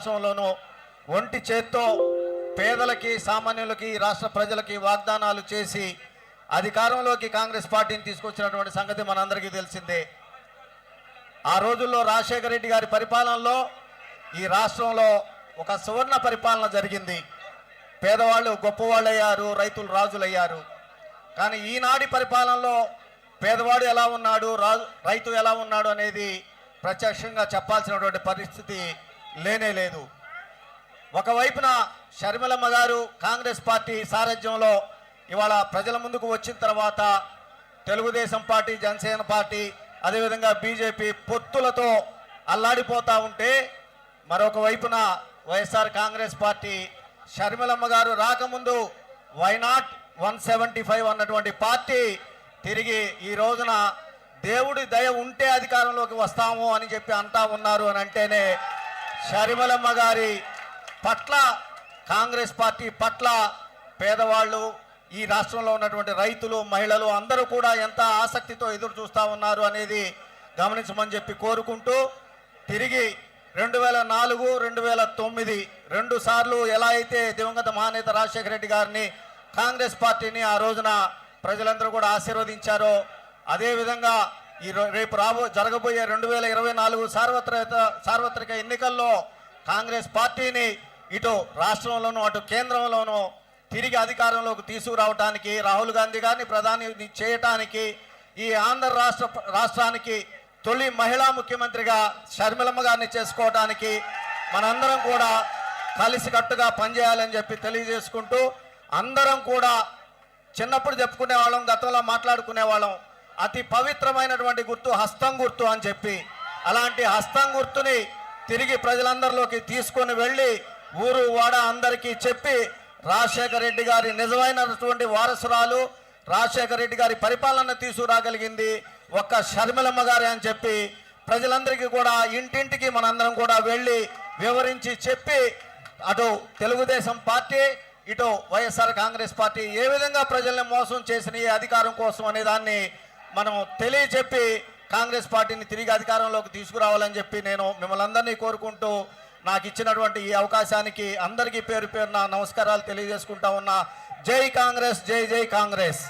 రాష్ట్రంలోనూ ఒంటి చేత్తో పేదలకి సామాన్యులకి రాష్ట్ర ప్రజలకి వాగ్దానాలు చేసి అధికారంలోకి కాంగ్రెస్ పార్టీని తీసుకొచ్చినటువంటి సంగతి మనందరికీ తెలిసిందే. ఆ రోజుల్లో రాజశేఖర రెడ్డి గారి పరిపాలనలో ఈ రాష్ట్రంలో ఒక సువర్ణ పరిపాలన జరిగింది. పేదవాళ్ళు గొప్పవాళ్ళు అయ్యారు, రైతులు రాజులయ్యారు. కానీ ఈనాటి పరిపాలనలో పేదవాడు ఎలా ఉన్నాడు, రైతు ఎలా ఉన్నాడు అనేది ప్రత్యక్షంగా చెప్పాల్సినటువంటి పరిస్థితి లేనే లేదు. ఒకవైపున షర్మిలమ్మ గారు కాంగ్రెస్ పార్టీ సారథ్యంలో ఇవాళ ప్రజల ముందుకు వచ్చిన తర్వాత తెలుగుదేశం పార్టీ, జనసేన పార్టీ, అదేవిధంగా బీజేపీ పొత్తులతో అల్లాడిపోతూ ఉంటే, మరొక వైపున వైఎస్ఆర్ కాంగ్రెస్ పార్టీ షర్మిలమ్మ గారు రాకముందు వైనాట్ 175 అన్నటువంటి పార్టీ తిరిగి ఈ రోజున దేవుడి దయ ఉంటే అధికారంలోకి వస్తాము అని చెప్పి అంటా ఉన్నారు అని అంటేనే షర్మిలమ్మ గారి పట్ల, కాంగ్రెస్ పార్టీ పట్ల పేదవాళ్ళు, ఈ రాష్ట్రంలో ఉన్నటువంటి రైతులు, మహిళలు అందరూ కూడా ఎంత ఆసక్తితో ఎదురు చూస్తూ ఉన్నారు అనేది గమనించమని చెప్పి కోరుకుంటూ, తిరిగి 2004, 2009 రెండు సార్లు ఎలా అయితే దివంగత మహానేత రాజశేఖర రెడ్డి గారిని, కాంగ్రెస్ పార్టీని ఆ రోజున ప్రజలందరూ కూడా ఆశీర్వదించారో, అదేవిధంగా రేపు జరగబోయే 2024 సార్వత్రిక ఎన్నికల్లో కాంగ్రెస్ పార్టీని ఇటు రాష్ట్రంలోనూ అటు కేంద్రంలోనూ తిరిగి అధికారంలోకి తీసుకురావడానికి, రాహుల్ గాంధీ గారిని ప్రధాని చేయటానికి, ఈ ఆంధ్ర రాష్ట్రానికి తొలి మహిళా ముఖ్యమంత్రిగా షర్మిలమ్మ గారిని చేసుకోవడానికి మనందరం కూడా కలిసికట్టుగా పనిచేయాలని చెప్పి తెలియజేసుకుంటూ, అందరం కూడా చిన్నప్పుడు చెప్పుకునే వాళ్ళం, గతంలో మాట్లాడుకునే వాళ్ళం, అతి పవిత్రమైనటువంటి గుర్తు హస్తం గుర్తు అని చెప్పి, అలాంటి హస్తం గుర్తుని తిరిగి ప్రజలందరిలోకి తీసుకొని వెళ్ళి ఊరు వాడ అందరికీ చెప్పి రాజశేఖర రెడ్డి గారి నిజమైనటువంటి వారసురాలు, రాజశేఖర రెడ్డి గారి పరిపాలన తీసుకురాగలిగింది ఒక్క షర్మిలమ్మ గారే అని చెప్పి ప్రజలందరికీ కూడా ఇంటింటికి మనందరం కూడా వెళ్ళి వివరించి చెప్పి, అటు తెలుగుదేశం పార్టీ, ఇటు వైఎస్ఆర్ కాంగ్రెస్ పార్టీ ఏ విధంగా ప్రజల్ని మోసం చేసిన ఈ అధికారం కోసం అనే దాన్ని మనం తెలియచెప్పి కాంగ్రెస్ పార్టీని తిరిగి అధికారంలోకి తీసుకురావాలని చెప్పి నేను మిమ్మల్ని అందరినీ కోరుకుంటూ, నాకు ఇచ్చినటువంటి ఈ అవకాశానికి అందరికీ పేరు పేరున నమస్కారాలు తెలియజేసుకుంటా ఉన్నా. జై కాంగ్రెస్, జై జై కాంగ్రెస్.